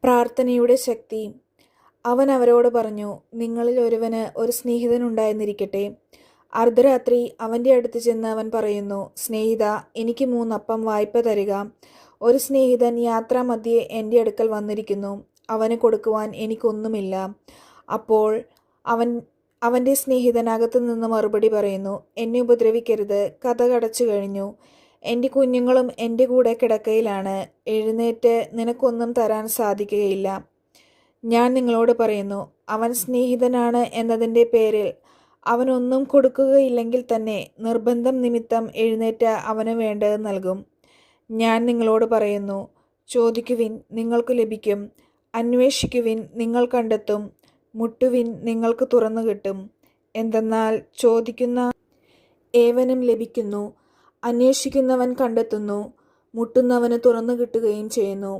പ്രാർത്ഥനയുടെ ശക്തി. അവൻ അവരോട് പറഞ്ഞു, നിങ്ങളിൽ ഒരുവന് ഒരു സ്നേഹിതനുണ്ടായെന്നിരിക്കട്ടെ. അർദ്ധരാത്രി അവൻ്റെ അടുത്ത് ചെന്ന് അവൻ പറയുന്നു, സ്നേഹിതാ, എനിക്ക് 3 അപ്പം വായ്പ തരിക. ഒരു സ്നേഹിതൻ യാത്രാമധ്യേ എൻ്റെ അടുക്കൽ വന്നിരിക്കുന്നു. അവന് കൊടുക്കുവാൻ എനിക്കൊന്നുമില്ല. അപ്പോൾ അവൻ്റെ സ്നേഹിതൻ അകത്തുനിന്ന് മറുപടി പറയുന്നു, എന്നെ ഉപദ്രവിക്കരുത്, കതകടച്ചു കഴിഞ്ഞു. എൻ്റെ കുഞ്ഞുങ്ങളും എൻ്റെ കൂടെ കിടക്കയിലാണ്. എഴുന്നേറ്റ് നിനക്കൊന്നും തരാൻ സാധിക്കുകയില്ല. ഞാൻ നിങ്ങളോട് പറയുന്നു, അവൻ സ്നേഹിതനാണ് എന്നതിൻ്റെ പേരിൽ അവനൊന്നും കൊടുക്കുകയില്ലെങ്കിൽ തന്നെ നിർബന്ധം നിമിത്തം എഴുന്നേറ്റ് അവന് വേണ്ടത് നൽകും. ഞാൻ നിങ്ങളോട് പറയുന്നു, ചോദിക്കുവിൻ, നിങ്ങൾക്ക് ലഭിക്കും. അന്വേഷിക്കുവിൻ, നിങ്ങൾ കണ്ടെത്തും. മുട്ടുവിൻ, നിങ്ങൾക്ക് തുറന്നു കിട്ടും. എന്തെന്നാൽ ചോദിക്കുന്ന ഏവനും ലഭിക്കുന്നു, അന്വേഷിക്കുന്നവൻ കണ്ടെത്തുന്നു, മുട്ടുന്നവന് തുറന്നു കിട്ടുകയും ചെയ്യുന്നു.